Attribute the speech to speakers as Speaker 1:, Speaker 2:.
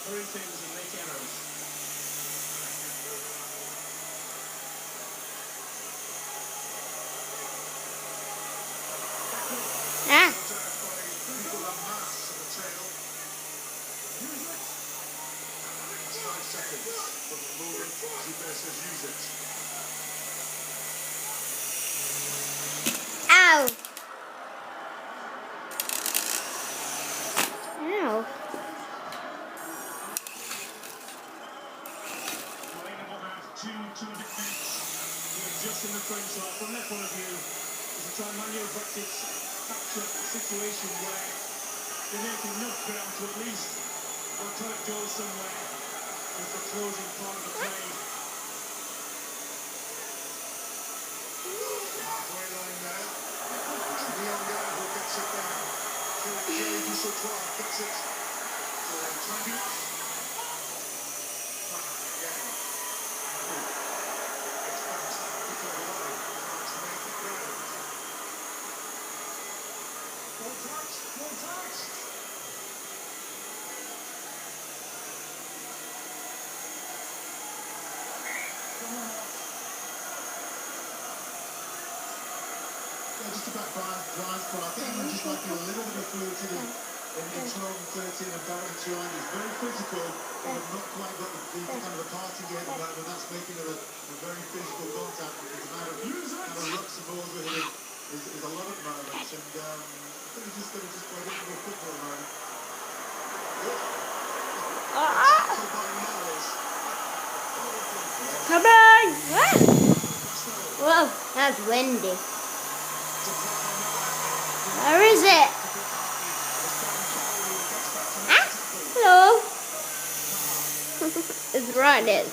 Speaker 1: Very famous and make errors.
Speaker 2: Ah.
Speaker 1: People are mass on the tail. Use it. 5 seconds from the moment Zubair says use it.
Speaker 2: Ow. Ow.
Speaker 1: Playing about 2 minutes to adjust in the French line. From their point of view, is to try and manufacture a situation where they make enough ground to at least until it goes somewhere with the closing part of the play. Halfway line there. It's Nyonga who gets it down. Jerry Dusautoir gets it for 20 minutes. Again. It's fantastic overload to make the ground. Full touch, full touch. Yeah, just about Brian's point. I think he just might be a little bit of fluidity in 12 and 13 and Barrett Chine. He's very physical, but have not quite got the kind of the passing game about him, and that's making it a very physical contact because the amount of rucks and balls we're hitting is a lot at moments, and I think he's just going to play a little bit of football at the moment.
Speaker 2: Come on. Whoa, that's windy. Where is it? Ah, hello. It's right there.